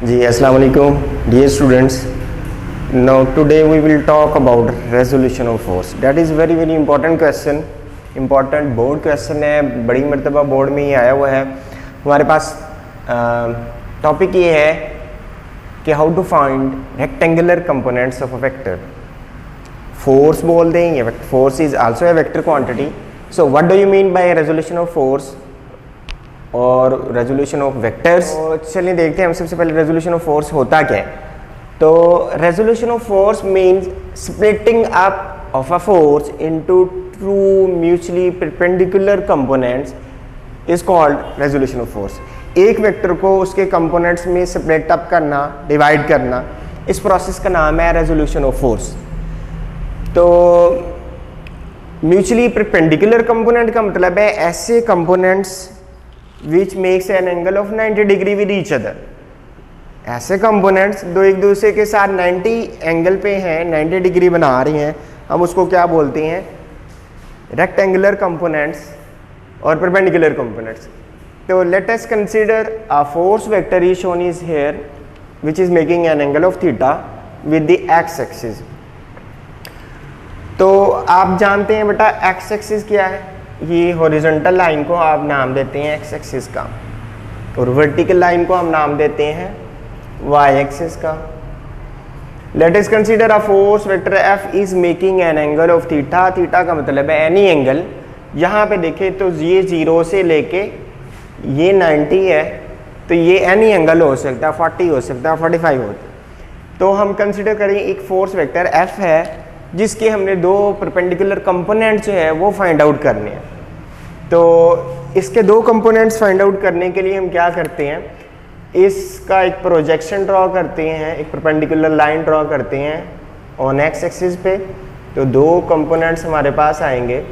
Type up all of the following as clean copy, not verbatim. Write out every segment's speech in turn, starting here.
जी अस्सलाम वालेकुम dear students. Now today we will talk about resolution of force. That is very very important question. Important board question है, बड़ी मरतबा board में ही आया हुआ है. हमारे पास टॉपिक ये है कि how to find rectangular components of a vector. Force बोल दें ये force is also a vector quantity. So what do you mean by resolution of force और रेजोल्यूशन ऑफ वेक्टर्स. तो चलिए देखते हैं हम सबसे पहले रेजोल्यूशन ऑफ फोर्स होता क्या है. तो resolution of force means splitting up of a force into two mutually perpendicular components is called resolution of force. एक वेक्टर को उसके कंपोनेंट्स में स्प्लिट अप करना, डिवाइड करना, इस प्रोसेस का नाम है रेजोल्यूशन ऑफ फोर्स. तो म्यूचुअली परपेंडिकुलर कंपोनेंट का मतलब है ऐसे components which makes an angle of 90 degree with each other. ऐसे कंपोनेंट्स दो एक दूसरे के साथ 90 एंगल पे हैं, 90 डिग्री बना रही हैं, हम उसको क्या बोलते हैं, रेक्टेंगुलर कंपोनेंट्स और परपेंडिकुलर कंपोनेंट्स. तो let us consider a force vector is shown is here which is making an angle of theta with the x axis. तो आप जानते हैं बेटा एक्स एक्सिस क्या है. ये हॉरिजॉन्टल लाइन को आप नाम देते हैं एक्स एक्सिस का और वर्टिकल लाइन को हम नाम देते हैं वाई एक्सिस का. Let us consider a force vector F is making an angle of theta. Theta का मतलब है एनी एंगल. यहाँ पे देखें तो ये 0 से लेके ये 90 है, तो ये एनी एंगल हो सकता है, 40 हो सकता है, 45 होता है. तो हम कंसीडर करें एक फोर्स वेक्टर एफ है जिसके हमने दो परपेंडिकुलर कंपोनेंट्स जो है वो फाइंड आउट करने हैं. तो इसके दो कंपोनेंट्स फाइंड आउट करने के लिए हम क्या करते हैं, इसका एक प्रोजेक्शन ड्रॉ करते हैं, एक परपेंडिकुलर लाइन ड्रॉ करते हैं ऑन एक्स एक्सिस पे. तो दो कंपोनेंट्स हमारे पास आएंगे.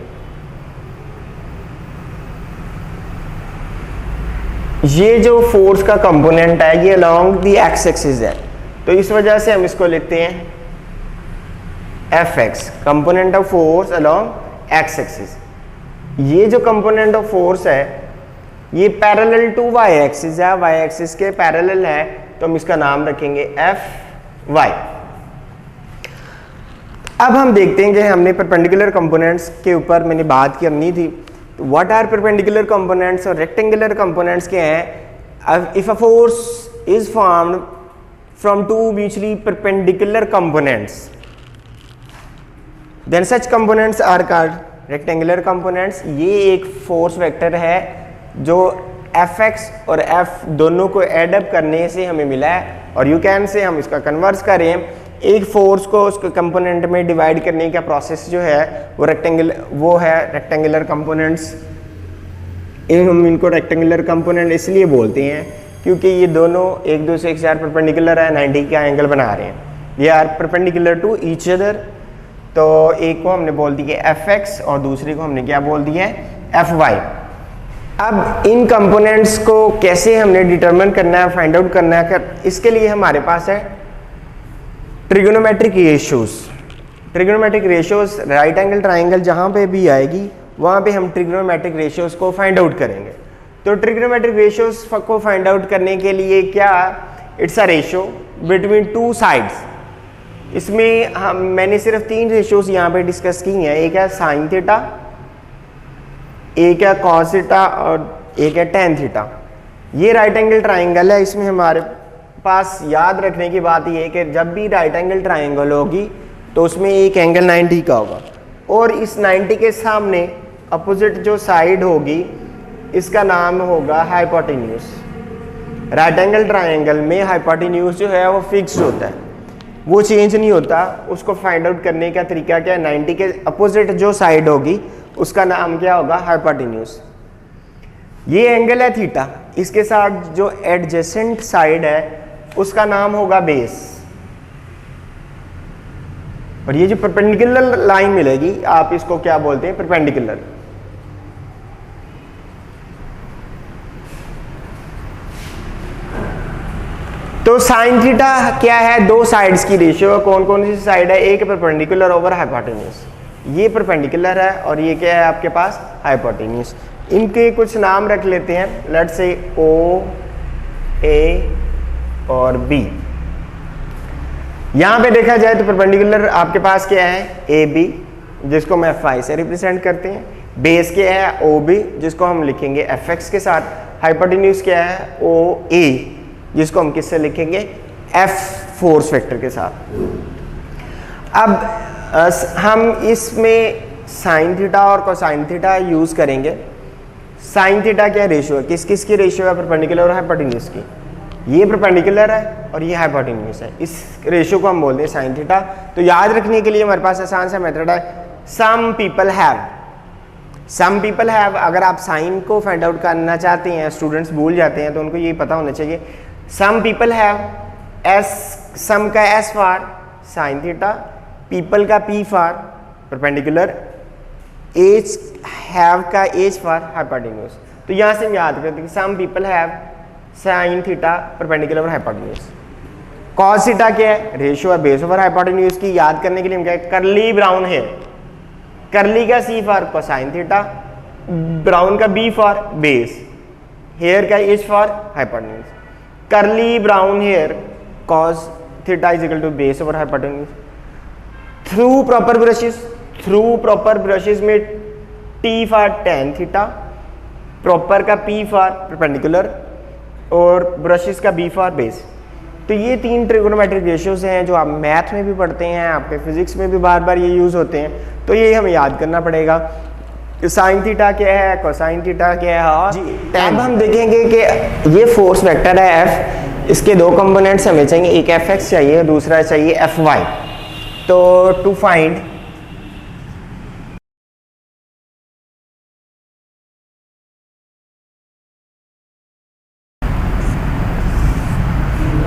ये जो फोर्स का कंपोनेंट है ये अलोंग द एक्स एक्सिस है, तो इस वजह से हम इसको लिखते हैं Fx, component of force along x axis. ये जो कंपोनेंट ऑफ फोर्स है ये पैरेलल टू वाई एक्सिस है, वाई एक्सिस के पैरेलल है, तो हम इसका नाम रखेंगे Fy. अब हम देखते हैं कि हमने परपेंडिकुलर कंपोनेंट्स के ऊपर मैंने बात करनी थी. तो व्हाट आर परपेंडिकुलर कंपोनेंट्स और रेक्टेंगुलर कंपोनेंट्स क्या हैं. If a force is formed from two mutually perpendicular components then such components are called rectangular components. ये एक फोर्स वेक्टर है जो Fx और F दोनों को एडअप करने से हमें मिला है. और यू कैन से हम इसका कन्वर्स करें, एक फोर्स को उसके कंपोनेंट में डिवाइड करने का प्रोसेस जो है वो रेक्टेंगुलर कंपोनेंट्स. हम इनको रेक्टेंगुलर कंपोनेंट इसलिए बोलते हैं क्योंकि ये दोनों एक दूसरे के साथ परपेंडिकुलर है, 90 का एंगल बना रहे हैं. ये are perpendicular to each other. तो एक को हमने बोल दिया Fx और दूसरे को हमने क्या बोल दिया है Fy. अब इन कंपोनेंट्स को कैसे हमने डिटरमिन करना है, फाइंड आउट करना है, इसके लिए हमारे पास है trigonometric ratios. Trigonometric ratios right angle triangle जहाँ पे भी आएगी वहाँ पे हम ट्रिगोनोमेट्रिक रेशियोज को फाइंड आउट करेंगे. तो ट्रिगोनोमेट्रिक रेशियोज को फाइंड आउट करने के लिए क्या, it's a ratio between two sides. इसमें मैंने सिर्फ 3 रेशियोज यहाँ पे डिस्कस की हैं. एक है साइन थीटा, एक है कॉस थीटा और एक है टेन थीटा. ये राइट एंगल ट्राइंगल है. इसमें हमारे पास याद रखने की बात ये है कि जब भी राइट एंगल ट्राइंगल होगी तो उसमें एक एंगल 90 का होगा और इस 90 के सामने अपोजिट जो साइड होगी इसका नाम होगा हाइपोटेन्यूज. राइट एंगल ट्राइंगल में हाइपोटेन्यूज जो है वो फिक्स्ड होता है, वो चेंज नहीं होता. उसको फाइंड आउट करने का तरीका क्या है, 90 के अपोजिट जो साइड होगी उसका नाम क्या होगा, हाइपोटेन्यूज. ये एंगल है थीटा, इसके साथ जो एडजेसेंट साइड है उसका नाम होगा बेस. और ये जो परपेंडिकुलर लाइन मिलेगी आप इसको क्या बोलते हैं, परपेंडिकुलर. तो साइन थीटा क्या है, दो साइड्स की रेशियो. कौन कौन सी साइड है, एक परपेंडिकुलर ओवर हाइपोटेन्यूज. ये परपेंडिकुलर है और ये क्या है आपके पास, हाइपोटेन्यूज. इनके कुछ नाम रख लेते हैं. लेट्स से ओ ए और बी। यहां पे देखा जाए तो परपेंडिकुलर आपके पास क्या है, ए बी, जिसको हम एफ वाई से रिप्रेजेंट करते हैं। बेस क्या है, ओ बी, जिसको हम लिखेंगे एफ एक्स के साथ। हाइपोटेन्यूज क्या है, ओ ए, जिसको हम किससे लिखेंगे, एफ फोर्स वेक्टर के साथ। अब हम इसमें साइन थीटा और कोसाइन थीटा यूज करेंगे। साइन थीटा क्या रेशियो है, किस किस की रेशियो है, परपेंडिकुलर और हाइपोटेन्यूज की। ये परपेंडिकुलर है और ये हाइपोटेन्यूज है, इस रेशियो को हम बोलते हैं साइन थीटा। तो याद रखने के लिए हमारे पास आसान सा मेथड है, सम पीपल हैव। अगर आप साइन को फाइंड आउट करना चाहते हैं, स्टूडेंट्स भूल जाते हैं, तो उनको ये पता होना चाहिए, some people have, S some का S for sine theta, people का P for perpendicular, H have का एच फॉर हाइपोटेन्यूज। तो यहाँ से हम याद करते हैं कि some people have sine theta perpendicular और हाइपोटेन्यूज। कॉस थीटा क्या है, रेशियो है बेस ओवर हाइपोटेन्यूज की। याद करने के लिए हम क्या है, करली ब्राउन है, करली का C for cosine theta, brown का बी फॉर बेस, हेयर का H for hypotenuse. Curly brown hair cos theta is equal to base over hypotenuse. Through proper brushes में T for tan theta, proper का P for perpendicular और brushes का B for base. तो ये तीन trigonometric ratios हैं जो आप मैथ में भी पढ़ते हैं, आपके फिजिक्स में भी बार बार ये यूज होते हैं। तो ये हमें याद करना पड़ेगा। साइन थीटा क्या है, कोसाइन थीटा क्या है, और अब हम देखेंगे कि ये फोर्स वेक्टर है एफ, इसके दो कंपोनेंट्स हमें चाहिए, एक एफ एक्स चाहिए, दूसरा चाहिए एफ वाई। तो टू फाइंड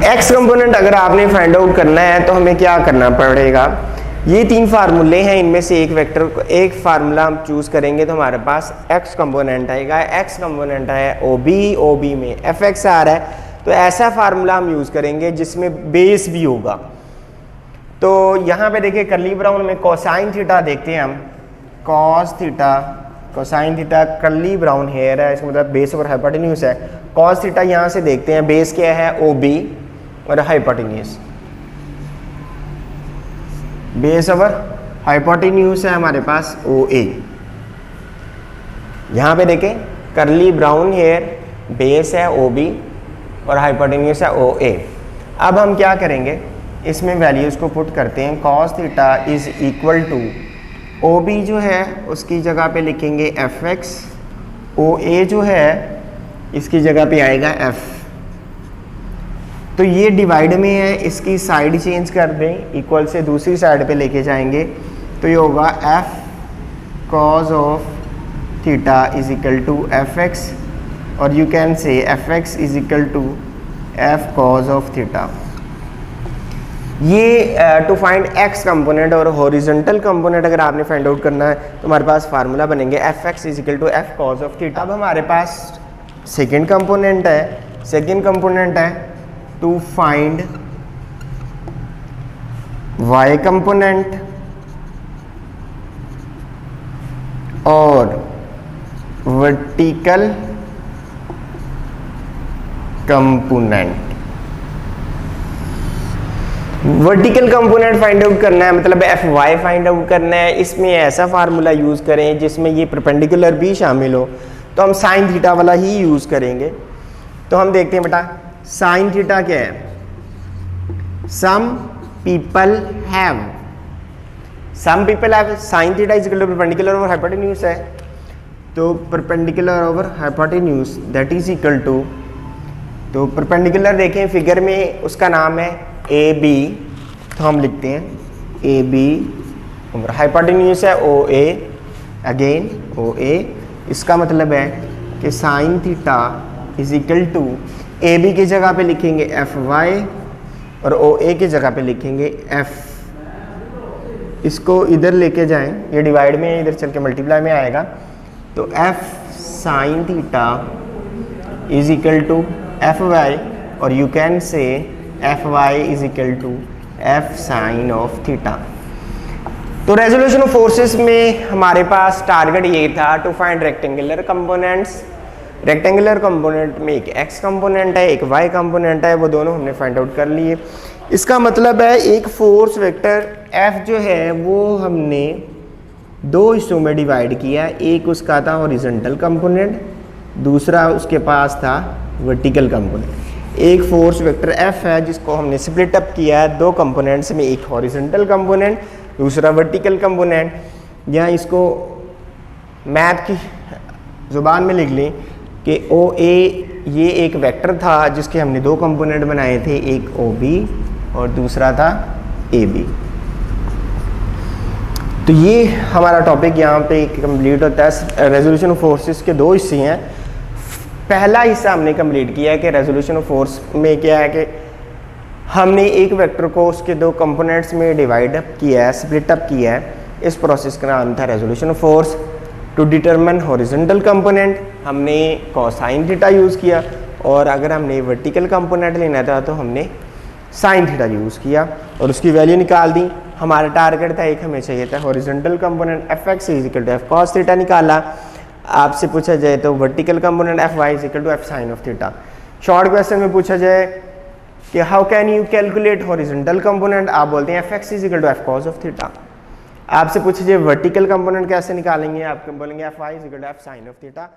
एक्स कंपोनेंट अगर आपने फाइंड आउट करना है तो हमें क्या करना पड़ेगा, ये तीन फार्मूले हैं, इनमें से एक वेक्टर को एक फार्मूला हम चूज करेंगे तो हमारे पास एक्स कंपोनेंट आएगा। एक्स कंपोनेंट है ओ बी में एफ एक्स आ रहा है, तो ऐसा फार्मूला हम यूज करेंगे जिसमें बेस भी होगा। तो यहाँ पे देखिए करली ब्राउन में कोसाइन थीटा देखते हैं हम, कॉस थीटा कोसाइन थीटा, करली ब्राउन हेयर है, इसका मतलब बेस ओवर हाइपोटेन्यूज है। कॉस थीटा यहाँ से देखते हैं, बेस क्या है ओ बी और हाइपोटेन्यूज, बेस ओवर हाइपोटेन्यूज है हमारे पास ओ ए। यहाँ पे देखें करली ब्राउन हेयर, बेस है ओ बी और हाइपोटेन्यूज है ओ ए। अब हम क्या करेंगे, इसमें वैल्यूज को पुट करते हैं। Cos theta is equal to O B जो है उसकी जगह पे लिखेंगे एफ एक्स, ओ ए जो है इसकी जगह पे आएगा एफ। तो ये डिवाइड में है, इसकी साइड चेंज कर दें, इक्वल से दूसरी साइड पे लेके जाएंगे तो ये होगा F cos of theta is equal to F X, और you can say F X is equal to F cos of theta. ये टू फाइंड एक्स कंपोनेंट और हॉरिजॉन्टल कंपोनेंट अगर आपने फाइंड आउट करना है तो हमारे पास फार्मूला बनेंगे F X is equal to F cos of theta. अब हमारे पास सेकेंड कंपोनेंट है टू फाइंड वाई कंपोनेंट और vertical component. Vertical component find out करना है, मतलब एफ वाई फाइंड आउट करना है। इसमें ऐसा फार्मूला यूज करें जिसमें ये परपेंडिकुलर भी शामिल हो, तो हम साइन थीटा वाला ही यूज करेंगे। तो हम देखते हैं बेटा साइन थीटा क्या है, some people have sine theta is equal to perpendicular over hypotenuse है, तो perpendicular over hypotenuse that is equal to, तो परपेंडिकुलर देखें फिगर में उसका नाम है ए बी, तो हम लिखते हैं ए बी, हाइपोटेन्यूज है ओ ए, अगेन ओ ए। इसका मतलब है कि sine theta is equal to A B की जगह पे लिखेंगे एफ वाई और ओ ए की जगह पे लिखेंगे एफ। इसको इधर लेके जाएं, ये डिवाइड में इधर चल के मल्टीप्लाई में आएगा, तो F sine theta is equal to F Y, और you can say F Y is equal to F sine of theta. तो रेजोल्यूशन ऑफ फोर्सेस में हमारे पास टारगेट ये था to find rectangular components rectangular component में एक एक्स कंपोनेंट है, एक वाई कंपोनेंट है, वो दोनों हमने फाइंड आउट कर लिए। इसका मतलब है एक फोर्स वेक्टर एफ जो है वो हमने दो हिस्सों में डिवाइड किया। एक उसका था हॉरिजॉन्टल कंपोनेंट, दूसरा उसके पास था वर्टिकल कंपोनेंट। एक फोर्स वेक्टर एफ है जिसको हमने स्प्लिट अप किया है दो कंपोनेंट्स में, एक हॉरिजॉन्टल कंपोनेंट, दूसरा वर्टिकल कंपोनेंट। यहाँ इसको मैथ की ज़ुबान में लिख लें कि ओ ए ये एक वेक्टर था जिसके हमने दो कंपोनेंट बनाए थे, एक ओ बी और दूसरा था ए बी। तो ये हमारा टॉपिक यहाँ पे कंप्लीट होता है। रेजोल्यूशन ऑफ फोर्सेस के दो हिस्से हैं। पहला हिस्सा हमने कंप्लीट किया है कि रेजोल्यूशन ऑफ फोर्स में क्या है कि हमने एक वेक्टर को उसके दो कंपोनेंट्स में डिवाइड अप किया है, स्प्लिट अप किया है। इस प्रोसेस का नाम था resolution of force. To determine horizontal component हमने कोसाइन थीटा यूज़ किया, और अगर हमने वर्टिकल कंपोनेंट लेना था तो हमने साइन थीटा यूज़ किया और उसकी वैल्यू निकाल दी। हमारा टारगेट था, एक हमें चाहिए था horizontal component F X is equal to F cos theta निकाला। आपसे पूछा जाए तो vertical component F Y is equal to F sine of theta. Short question में पूछा जाए कि how can you calculate horizontal component, आप बोलते हैं F X is equal to F cos of theta. आपसे पूछा जाए वर्टिकल कंपोनेंट कैसे निकालेंगे, आप बोलेंगे F Y is equal to F sine of theta.